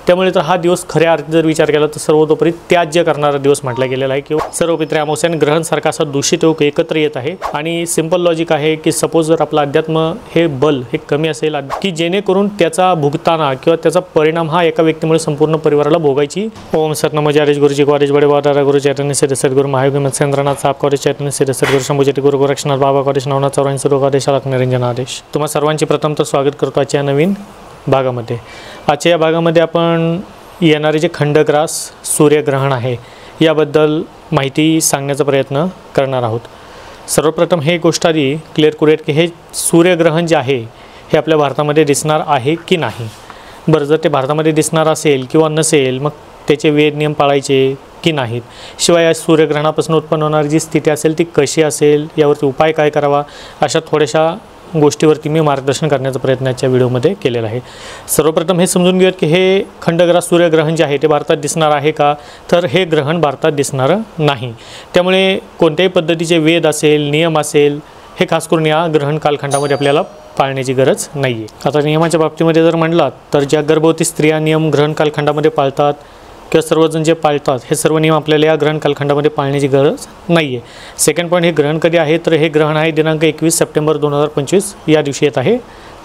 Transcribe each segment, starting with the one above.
त्यामुळे तर हा दिवस खऱ्या अर्थी जर विचार केला तर सर्वतोपरी त्याज्य करणारा दिवस म्हटला गेलेला आहे किंवा सर्व पितृ अमावस्या आणि ग्रहणसारखा असा दूषित योग एकत्र येत आहे। आणि सिंपल लॉजिक आहे की सपोज जर आपलं अध्यात्म हे बल हे कमी असेल की जेणेकरून त्याचा भुगताना किंवा त्याचा परिणाम हा एका व्यक्तीमुळे संपूर्ण परिवाराला भोगायची। ओम सतनम जय गुरुजी कॉलेज बड़े वादारा गुरु चैतन्य सिद्ध सद्गुरु महायोगी मत्स्येंद्रनाथ साहब कॉलेज चैतन्य सिद्ध सद्गुरु शंभूजटी गुरु गोरक्षनाथ बाबा कॉलेज नवनाथ चौऱ्याऐंशी आदेश निरंजन आदेश। तुम्हा सर्वांचे प्रथम तर स्वागत करतो आजच्या नवीन भागामध्ये। आजच्या या भागामध्ये आपण येणारे जे खंडग्रास सूर्यग्रहण आहे याबद्दल माहिती सांगण्याचा प्रयत्न करणार आहोत। सर्वप्रथम हे गोष्ट आधी क्लिअर करूयात की हे सूर्यग्रहण जे आहे हे आपल्या भारतामध्ये दिसणार आहे की नाही। बरं, जर ते भारतामध्ये दिसणार असेल किंवा नसेल मग त्याचे वेद नियम पाळायचे की नाहीत, शिवाय या सूर्यग्रहणापासून उत्पन्न होणारी जी स्थिती असेल ती कशी असेल, यावरती उपाय काय करावा, अशा थोड्याशा गोष्टीवरती मी मार्गदर्शन करण्याचा प्रयत्न आजच्या व्हिडिओमध्ये केलेला आहे। सर्वप्रथम हे समजून घेऊयात की हे खंडग्रास सूर्यग्रहण जे आहे ते भारतात दिसणार आहे का, तर हे ग्रहण भारतात दिसणार नाही। त्यामुळे कोणत्याही पद्धतीचे वेद असेल नियम असेल हे खास करून या ग्रहण कालखंडामध्ये आपल्याला पाळण्याची गरज नाही आहे। आता नियमाच्या बाबतीमध्ये जर म्हटलात तर ज्या गर्भवती स्त्रिया नियम ग्रहण कालखंडामध्ये पाळतात किंवा सर्वजण जे पाळतात हे सर्व नियम आपल्याला या ग्रहण कालखंडामध्ये पाळण्याची गरज नाही आहे। सेकंड पॉईंट, हे ग्रहण कधी आहे तर हे ग्रहण आहे दिनांक 21 सप्टेंबर 2025 या दिवशी येत आहे,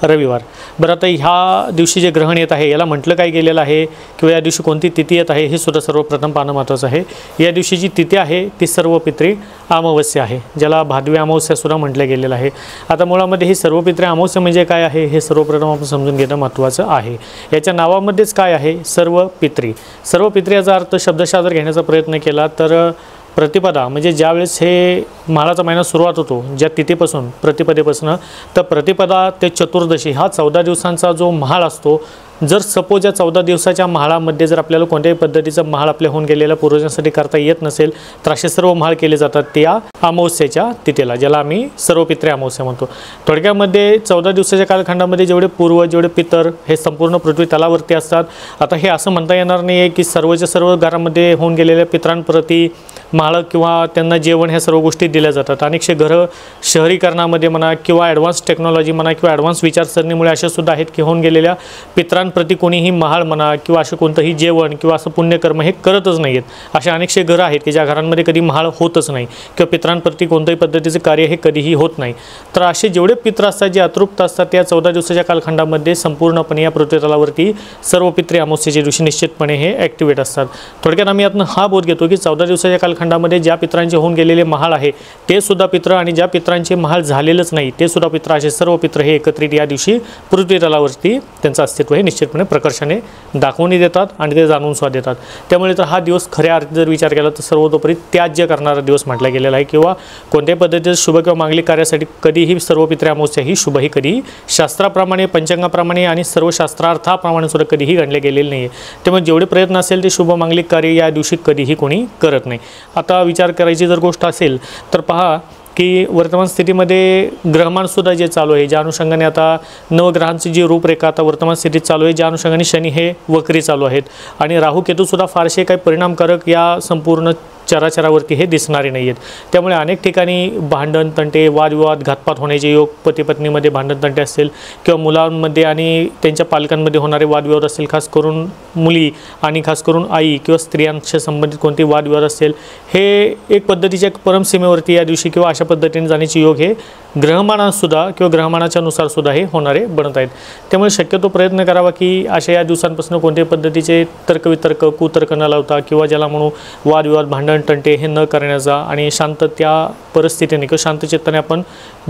रविवार। बरं, आता ह्या दिवशी जे ग्रहण येत आहे याला म्हटलं काय गेलेलं आहे किंवा या दिवशी कोणती तिथी येत आहे हे सुद्धा सर्वप्रथम पाहणं महत्त्वाचं आहे। या दिवशी जी तिथी आहे ती सर्वपित्री अमावस्या आहे, ज्याला भादवी अमावस्या सुद्धा म्हटलं गेलेलं आहे। आता मुळामध्ये ही सर्वपित्री अमावस्या म्हणजे काय आहे हे सर्वप्रथम आपण समजून घेणं महत्त्वाचं आहे। याच्या नावामध्येच काय आहे, सर्वपित्री। सर्वपित्री याचा अर्थ शब्दशः जर घेण्याचा प्रयत्न केला तर प्रतिपदा म्हणजे ज्यावेळेस हे म्हाळाचा महिना सुरुवात होतो ज्या तिथीपासून प्रतिपदेपासून, तर प्रतिपदा ते चतुर्दशी हा 14 दिवसांचा जो म्हाळ असतो, जर सपोज या 14 दिवसाच्या म्हाळामध्ये जर आपल्याला कोणत्याही पद्धतीचं म्हाळ आपल्या होऊन गेलेल्या पूर्वजांसाठी करता येत नसेल तर असे सर्व म्हाळ केले जातात त्या अमावस्येच्या तिथीला, ज्याला आम्ही सर्वपित्री अमावस्या म्हणतो। थोडक्यामध्ये 14 दिवसाच्या कालखंडामध्ये जेवढे पूर्वज जेवढे पितर हे संपूर्ण पृथ्वी तलावरती असतात। आता हे असं म्हणता येणार नाही आहे की सर्वच्या सर्व घरामध्ये होऊन गेलेल्या पितरांप्रती म्हाळ किंवा त्यांना जेवण ह्या सर्व गोष्टी दिल्या जातात। अनेकशे घरं शहरीकरणामध्ये म्हणा किंवा ॲडव्हान्स टेक्नॉलॉजी म्हणा किंवा ॲडव्हान्स विचारसरणीमुळे अशा सुद्धा आहेत की होऊन गेलेल्या पितरांप्रती कोणीही म्हाळ म्हणा किंवा असं कोणतंही जेवण किंवा असं पुण्यकर्म हे करतच नाही आहेत। अशा अनेकशे घरं आहेत की ज्या घरांमध्ये कधी म्हाळ होतच नाही किंवा पितरांप्रती कोणत्याही पद्धतीचे कार्य हे कधीही होत नाही। तर असे जेवढे पित्र असतात जे अतृप्त असतात त्या 14 दिवसाच्या कालखंडामध्ये संपूर्णपणे या पृथ्वी तलावरती सर्वपित्री अमावस्येच्या दिवशी निश्चितपणे हे ॲक्टिवेट असतात। थोडक्यात आम्ही यातनं हा बोध घेतो की 14 दिवसाच्या कालखंडामध्ये ज्या पित्रांचे होऊन गेलेले म्हाळ आहे ते सुद्धा पित्र आणि ज्या पित्रांचे म्हाळ झालेलंच नाही ते सुद्धा पित्र, असे सर्व पित्र हे एकत्रित या दिवशी पृथ्वी तलावरती त्यांचं अस्तित्व हे निश्चितपणे प्रकर्षाने दाखवून देतात आणि ते जाणून सुद्धा देतात। त्यामुळे तर हा दिवस खऱ्या अर्थी जर विचार केला तर सर्वतोपरी त्याज्य करणारा दिवस म्हटला गेलेला आहे किंवा कोणत्याही पद्धतीचं शुभ किंवा मांगलिक कार्यासाठी कधीही सर्वपित्री अमावस्या ही शुभ ही कधीही शास्त्राप्रमाणे पंचांगाप्रमाणे आणि सर्व शास्त्रार्थाप्रमाणे सुद्धा कधीही गणले गेलेले नाही आहे। त्यामुळे जेवढे प्रयत्न असेल ते शुभ मांगलिक कार्य या दिवशी कधीही कोणी करत नाही। आता विचार करायची जर गोष्ट असेल तर पहा की वर्तमान स्थितीमध्ये ग्रहमानसुद्धा जे चालू आहे ज्या अनुषंगाने आता नवग्रहांची जी रूपरेखा आता वर्तमान स्थितीत चालू आहे, ज्या अनुषंगाने शनी हे वक्री चालू आहेत आणि राहू केतूसुद्धा फारसे काही परिणामकारक या संपूर्ण चराचरावरती हे दिसणारे नाही आहेत। त्यामुळे अनेक ठिकाणी भांडण तंटे वादविवाद घातपात होण्याचे योग, पती पत्नीमध्ये भांडण तंटे असेल किंवा मुलांमध्ये आणि त्यांच्या पालकांमध्ये होणारे वादविवाद असतील, खास करून मुली आणि खास करून आई किंवा स्त्रियांच्या संबंधित कोणते वादविवाद असेल, हे एक पद्धतीच्या परमसीमेवरती या दिवशी किंवा अशा पद्धतीने जाण्याचे योग हे ग्रहमानासुद्धा किंवा ग्रहमानाच्या नुसार सुद्धा हे होणारे बनत आहेत। त्यामुळे शक्यतो प्रयत्न करावा की अशा या दिवसांपासून कोणत्याही पद्धतीचे तर्कवितर्क कुतर्क न लावता किंवा ज्याला म्हणू वादविवाद भांडण तंटे हे न करण्याचा आणि शांत त्या परिस्थितीने किंवा शांतचित्ताने आपण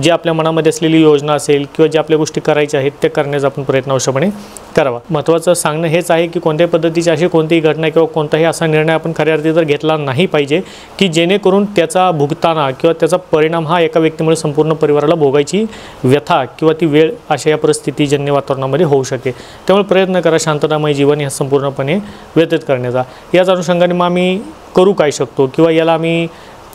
जे आपल्या मनामध्ये असलेली योजना असेल किंवा ज्या आपल्या गोष्टी करायच्या आहेत ते करण्याचा आपण प्रयत्न अवश्यपणे करावा। महत्त्वाचं सांगणं हेच आहे की कोणत्याही पद्धतीची अशी कोणतीही घटना किंवा कोणताही असा निर्णय आपण खऱ्या अर्थी जर घेतला नाही पाहिजे की जेणेकरून त्याचा भुगताना किंवा त्याचा परिणाम हा एका व्यक्तीमुळे संपूर्ण परिवाराला भोगायची व्यथा किंवा ती वेळ अशा या परिस्थितीजन्य वातावरणामध्ये होऊ शकते। त्यामुळे प्रयत्न करा शांततामय जीवन या संपूर्णपणे व्यतीत करण्याचा। याच अनुषंगाने मग आम्ही करू काय शकतो किंवा याला आम्ही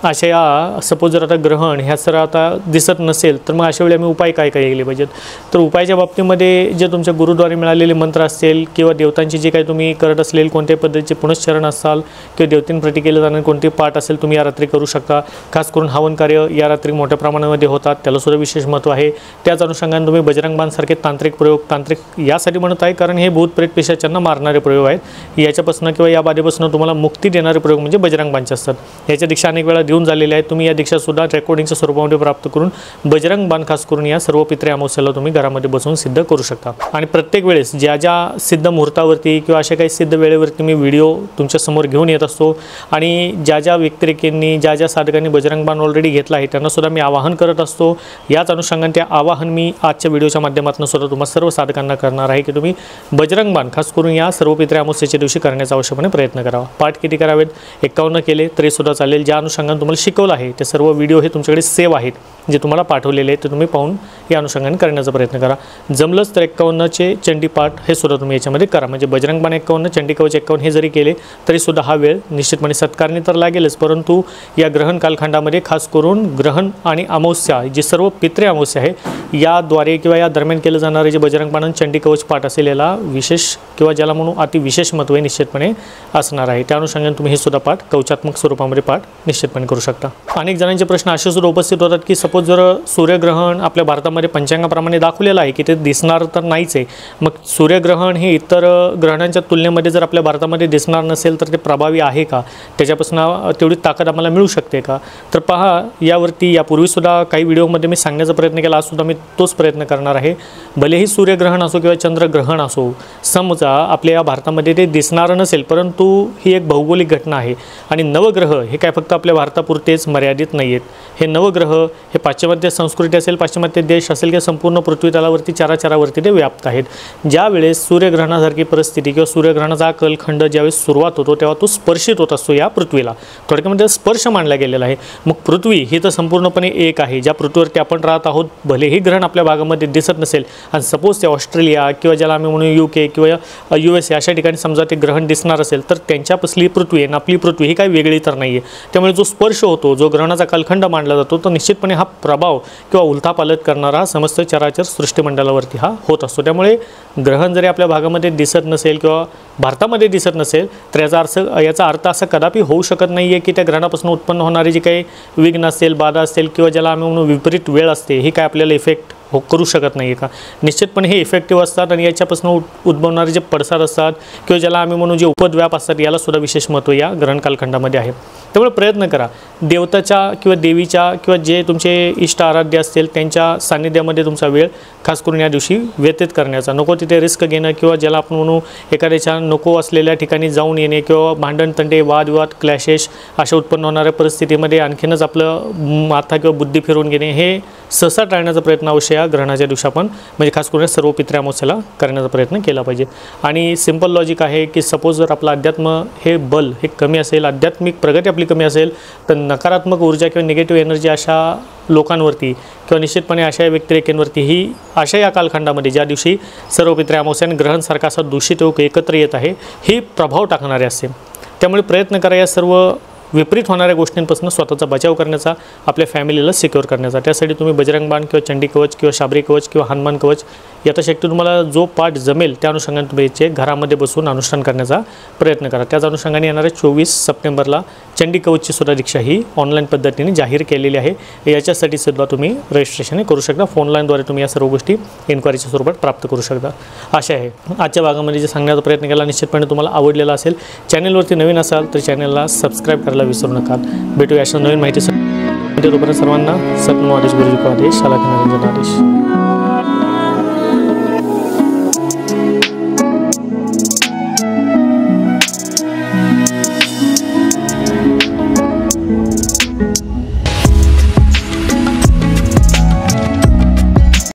अशा या सपोज जर आता ग्रहण ह्या सर आता दिसत नसेल तर मग अशा वेळी आम्ही उपाय काय केले पाहिजेत. तर उपायाच्या बाबतीमध्ये जे तुमच्या गुरुद्वारे मिळालेले मंत्र असतील किंवा देवतांची जे काही तुम्ही करत असलेले कोणत्याही पद्धतीचे पुनश्चरण असाल किंवा देवतींप्रती केलं जाणारे कोणते पाठ असेल तुम्ही या रात्री करू शकता. खास करून हवन कार्य या रात्री मोठ्या प्रमाणामध्ये होतात, त्यालासुद्धा विशेष महत्त्व आहे. त्याच अनुषंगाने तुम्ही बजरंग बाणसारखे तांत्रिक प्रयोग, तांत्रिक यासाठी म्हणत आहे कारण हे भूत प्रेत पिशाचांना मारणारे प्रयोग आहेत. याच्यापासून किंवा या बाधेपासून तुम्हाला मुक्ती देणारे प्रयोग म्हणजे बजरंग बाणचे असतात. याच्या दीक्षा अनेक वेळा देऊन झालेल्या आहेत. तुम्ही या दीक्षासुद्धा रेकॉर्डिंगच्या स्वरूपामध्ये प्राप्त करून बजरंग बाण खास करून या सर्व पित्रे अमावस्येला तुम्ही घरामध्ये बसून सिद्ध करू शकता. आणि प्रत्येक वेळेस ज्या ज्या सिद्ध मुहूर्तावरती किंवा अशा काही सिद्ध वेळेवरती मी व्हिडिओ तुमच्यासमोर घेऊन येत असतो आणि ज्या ज्या व्यक्तिरेखींनी ज्या ज्या साधकांनी बजरंग बाण ऑलरेडी घेतला आहे त्यांनासुद्धा मी आवाहन करत असतो. याच अनुषंगाने ते आवाहन मी आजच्या व्हिडिओच्या माध्यमातून सुद्धा तुम्हाला सर्व साधकांना करणार आहे की तुम्ही बजरंग बाण खास करून या सर्व पित्रे अमावस्येच्या दिवशी करण्याचा आवश्यकपणे प्रयत्न करावा. पाठ किती करावेत? 51 केले तरी सुद्धा चालेल. ज्या अनुषंगाने तुम्हाला शिकवलं आहे ते सर्व व्हिडिओ हे तुमच्याकडे सेव्ह आहेत, जे तुम्हाला पाठवलेले आहेत ते तुम्ही पाहून या अनुषंगाने करण्याचा प्रयत्न करा. जमलंच तर 51चे चंडीपाठ हे सुद्धा तुम्ही याच्यामध्ये करा. म्हणजे बजरंग बाण 51, चंडीकवच 51 हे जरी केले तरीसुद्धा हा वेळ निश्चितपणे सत्कारणी तर लागेलच, परंतु या ग्रहण कालखंडामध्ये खास करून ग्रहण आणि अमावस्या जी सर्व पित्रे अमावस्या आहे याद्वारे किंवा या दरम्यान केलं जाणारे जे बजरंग बाण चंडीकवच पाठ असेल याला विशेष किंवा ज्याला म्हणून अतिविशेष महत्त्व निश्चितपणे असणार आहे. त्या अनुषंगाने तुम्ही हे सुद्धा पाठ कवचात्मक स्वरूपामध्ये पाठ निश्चितपणे करू शकता. अनेक जणांचे प्रश्न असे सुद्धा उपस्थित होतात की सपोज जर सूर्यग्रहण आपल्या भारतामध्ये पंचांगाप्रमाणे दाखवलेलं आहे की ते दिसणार तर नाहीच आहे, मग सूर्यग्रहण हे इतर ग्रहणांच्या तुलनेमध्ये जर आपल्या भारतामध्ये दिसणार नसेल तर ते प्रभावी आहे का, त्याच्यापासून तेवढी ताकद आम्हाला मिळू शकते का? तर पहा, यावरती यापूर्वीसुद्धा काही व्हिडिओमध्ये मी सांगण्याचा प्रयत्न केला, आजसुद्धा मी तोच प्रयत्न करणार आहे. भलेही सूर्यग्रहण असो किंवा चंद्रग्रहण असो, समजा आपल्या या भारतामध्ये ते दिसणार नसेल परंतु ही एक भौगोलिक घटना आहे आणि नवग्रह हे काय फक्त आपल्या भारतापुरतेच मर्यादित नाही आहेत. हे नवग्रह हे पाश्चिमात्य संस्कृती असेल, पाश्चिमात्य देश असेल किंवा संपूर्ण पृथ्वीतलावरती चराचरावरती ते व्याप्त आहेत. ज्या वेळेस सूर्यग्रहणासारखी परिस्थिती किंवा सूर्यग्रहणाचा कालखंड ज्यावेळेस सुरुवात होतो तेव्हा तो स्पर्शित होत असतो या पृथ्वीला, थोडक्यामध्ये स्पर्श मानला गेलेला आहे. मग पृथ्वी ही तर संपूर्णपणे एक आहे, ज्या पृथ्वीवरती आपण राहत आहोत. भलेही ग्रहण आपल्या भागामध्ये दिसत नसेल आणि सपोज ते ऑस्ट्रेलिया किंवा ज्याला आम्ही म्हणू UK किंवा USA अशा ठिकाणी समजा ते ग्रहण दिसणार असेल तर त्यांच्यापासली पृथ्वी आणि आपली पृथ्वी ही काही वेगळी तर नाही आहे. त्यामुळे जो स्पर्श होतो, जो ग्रहणाचा कालखंड मानला जातो, तो निश्चितपणे हा प्रभाव किंवा उलथापालथ करणारा समस्त चराचर सृष्टिमंडलावरती हा होत असतो. त्यामुळे ग्रहण जरी आपल्या भागामध्ये दिसत नसेल किंवा भारतामध्ये दिसत नसेल तर याचा अर्थ असा कदापि होऊ शकत नाही आहे की त्या ग्रहणापासून उत्पन्न होणारी जी काही विघ्न असेल, बाधा असेल किंवा ज्याला आम्ही म्हणून विपरीत वेळ असते ही काय आपल्याला इफेक्ट करू शकत नाही आहे का? निश्चितपणे हे इफेक्टिव्ह असतात आणि याच्यापासून उद्भवणारे जे पडसाद असतात किंवा ज्याला आम्ही म्हणून जे उपद्व्याप असतात यालासुद्धा विशेष महत्त्व या ग्रहण कालखंडामध्ये आहे. त्यामुळे प्रयत्न करा देवताच्या किंवा देवीच्या किंवा जे तुमचे इष्ट आराध्य असतील त्यांच्या सान्निध्यामध्ये तुमचा वेळ खास करून या दिवशी व्यतीत करण्याचा. नको तिथे रिस्क घेणं किंवा ज्याला आपण म्हणू एखाद्याच्या नको असलेल्या ठिकाणी जाऊन येणे किंवा भांडण तंटे, वादविवाद, क्लॅशेस अशा उत्पन्न होणाऱ्या परिस्थितीमध्ये आणखीनच आपलं माथा किंवा बुद्धी फिरवून घेणे हे सहसा टाळण्याचा प्रयत्न अवश्य या ग्रहणाच्या दिवशी आपण म्हणजे खास करून सर्व पित्रे अमावस्येला करण्याचा प्रयत्न केला पाहिजे. आणि सिंपल लॉजिक आहे की सपोज जर आपलं अध्यात्म हे बल हे कमी असेल, आध्यात्मिक प्रगती आपली कमी असेल तर नकारात्मक ऊर्जा किंवा निगेटिव्ह एनर्जी अशा लोकांवरती किंवा निश्चितपणे अशा व्यक्तिरेखेंवरती ही अशा या कालखंडामध्ये ज्या दिवशी सर्व पित्रे अमावस्या आणि ग्रहणसारखा असा दूषित योग एकत्र येत आहे ही प्रभाव टाकणारे असते. त्यामुळे प्रयत्न करा या सर्व विपरीत होणाऱ्या गोष्टींपासून स्वतःचा बचाव करण्याचा, आपल्या फॅमिलीला सिक्युअर करण्याचा. त्यासाठी तुम्ही बजरंग बाण किंवा चंडी कवच किंवा शाबरी कवच किंवा हनुमान कवच यथाशक्ती तुम्हाला जो पाठ जमेल त्या अनुषंगाने तुम्ही याचे घरामध्ये बसून अनुष्ठान करण्याचा प्रयत्न करा. त्याच अनुषंगाने येणाऱ्या 24 सप्टेंबरला चंडी कवचची सुद्धा दीक्षा ही ऑनलाईन पद्धतीने जाहीर केलेली आहे. याच्यासाठी सुद्धा तुम्ही रजिस्ट्रेशन करू शकता. फोन लाईनद्वारे तुम्ही या सर्व गोष्टी इन्क्वायरीच्या स्वरूपात प्राप्त करू शकता. आशा आहे आजच्या भागामध्ये जे सांगण्याचा प्रयत्न केला निश्चितपणे तुम्हाला आवडलेला असेल. चॅनलवरती नवीन असाल तर चॅनलला सबस्क्राईब करायला विसरू नका. भेटूया अशा नवीन माहितीसाठी. तोपर्यंत सर्वांना सतनो आदेश, गुरुजी को आदेश, शाला के आदेश.